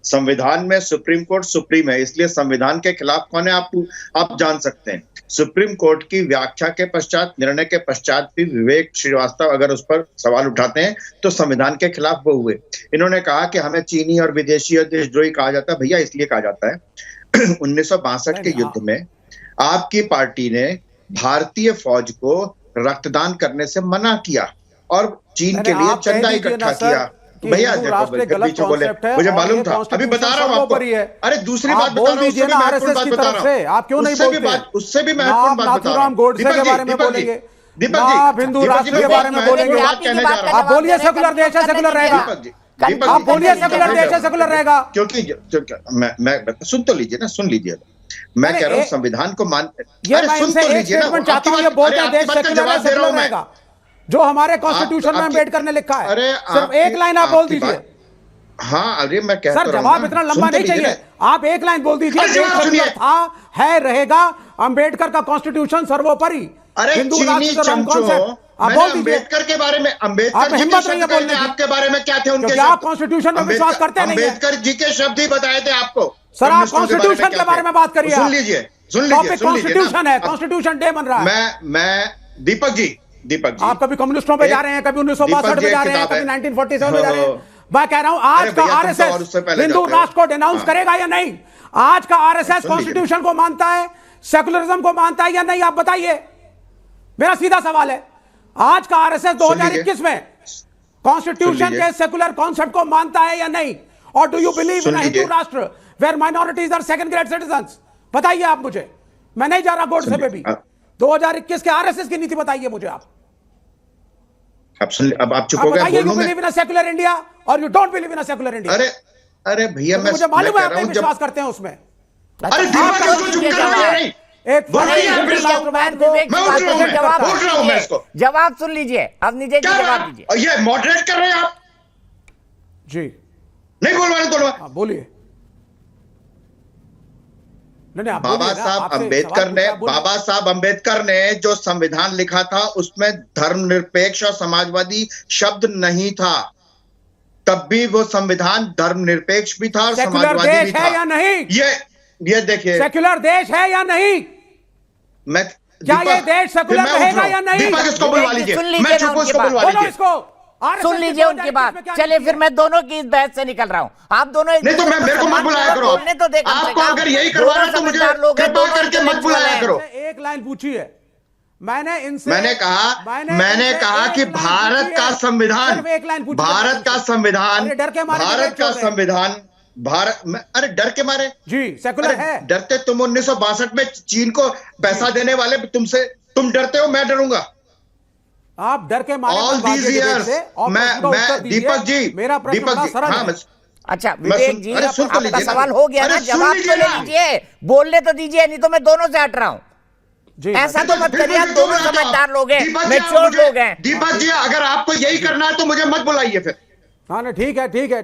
संविधान में supreme court supreme है, इसलिए संविधान के खिलाफ कौन है आप जान सकते हैं। सुप्रीम कोर्ट की व्याख्या के पश्चात, निर्णय के पश्चात भी विवेक श्रीवास्तव अगर उस पर सवाल उठाते हैं तो संविधान के खिलाफ वो हुए। इन्होंने कहा कि हमें चीनी और विदेशी और देशद्रोही कहा जाता है। भैया इसलिए कहा जाता है 1962 के युद्ध में आपकी पार्टी ने भारतीय फौज को रक्तदान करने से मना किया और चीन के लिए चंदा इकट्ठा किया। भैया देखो बोले, मुझे मालूम था, अभी बता रहा हूँ आपको। अरे दूसरी बात बता रहा हूँ, उससे भी महत्वपूर्ण बात बता रहा हूँ, आप क्यों नहीं बोलते? उससे भी महत्वपूर्ण बात बता रहा हूँ। दीपक जी, हिंदू राष्ट्र के बारे में बोलेंगे, आप बोलिए सेकुलर देश है, सेकुलर रहेगा। आप बोलिए सेकुलर देश है, सेकुलर रहेगा। क्योंकि मैं सुन तो लीजिए ना, सुन लीजिए। मैं कह रहा हूँ संविधान को मान, सुन तो लीजिए ना, जवाब दे रहा हूँ मैं। जो हमारे कॉन्स्टिट्यूशन में अम्बेडकर ने लिखा है, सिर्फ एक लाइन आप बोल दीजिए। हाँ, अरे मैं कहता हूं, सर जवाब इतना लंबा नहीं चाहिए, आप एक लाइन बोल दीजिए। था, है, रहेगा, अम्बेडकर का कॉन्स्टिट्यूशन सर्वोपरि। अरे चीनी चमचों, अम्बेडकर के बारे में, अम्बेडकर जी के शब्द बोलने आपके बारे में क्या थे उनके? आप कॉन्स्टिट्यूशन में विश्वास करते नहीं। अम्बेडकर जी के शब्द ही बताए थे आपको। सर आप कॉन्स्टिट्यूशन के बारे में बात करिए। सुन लीजिए, कॉन्स्टिट्यूशन है, कॉन्स्टिट्यूशन डे बन रहा है। मैं दीपक जी, आप कभी कम्युनिस्टों पे जा रहे हैं, कभी 1962 पे जा रहे हैं, कभी 1947 में जा रहे हैं। मैं कह रहा हूं आज का आरएसएस हिंदू राष्ट्र को डिनाउंस करेगा या नहीं? आज का आरएसएस कॉन्स्टिट्यूशन को मानता है, सेकुलरिज्म को मानता है या नहीं? आप बताइए, मेरा सीधा सवाल है। आज का आरएसएस 2021 में कॉन्स्टिट्यूशन के सेकुलर कॉन्सेप्ट को मानता है या नहीं? और do you believe in Hindu Rashtra where minorities are second grade citizens? बताइए आप मुझे, मैं नहीं जा रहा गोडसे पे भी। 2021 के आरएसएस की नीति बताइए मुझे आप। अब आप चुप हो गए। You believe in a secular India और you don't believe in a secular India? अरे भैया, मैं मुझे मालूम है आप नहीं विश्वास करते हैं उसमें। अरे जवाब सुन लीजिए, अब नीचे जवाब दीजिए। ये मॉडरेट कर रहे हैं आप जी? नहीं बोलवाने तो बोलिए। बाबा साहब अंबेडकर ने जो संविधान लिखा था उसमें धर्मनिरपेक्ष और समाजवादी शब्द नहीं था, तब भी वो संविधान धर्मनिरपेक्ष भी था और समाजवादी भी था। है या नहीं? ये देखिए, सेक्युलर देश है या नहीं? क्या ये देश सेक्युलर रहेगा या नहीं? दीपक इसको बुलवा लीजिए, मैं चुप, इसको बुलवा लीजिए। सुन लीजिए उनकी बात। चलिए फिर मैं दोनों की इस बहस से निकल रहा हूं। आप दोनों नहीं तो मेरे को मत बुलाया करो। तो देखा आपको अगर यही करवाना तो मुझे कृपा करके मत बुलाया करो। एक लाइन पूछी है मैंने इनसे। मैंने कहा कि भारत का संविधान, अरे डर के मारे जी सेकुलर है। डरते तुम 1962 में चीन को पैसा देने वाले तुम डरते हो, मैं डरूंगा? आप डर के मारे ऑल दीज इयर्स मैं दीपक जी, मेरा प्रश्न सरल है। अच्छा विवेक जी, आपका सवाल हो गया ना, जवाब तो ले लीजिए, बोलने तो दीजिए, नहीं तो मैं दोनों से हट रहा हूं। ऐसा तो मत करिए, आप दोनों समझदार लोग हैं, मैच्योर लोग हैं। दीपक जी, अगर आपको यही करना है तो मुझे मत बुलाइए फिर। हाँ ठीक है।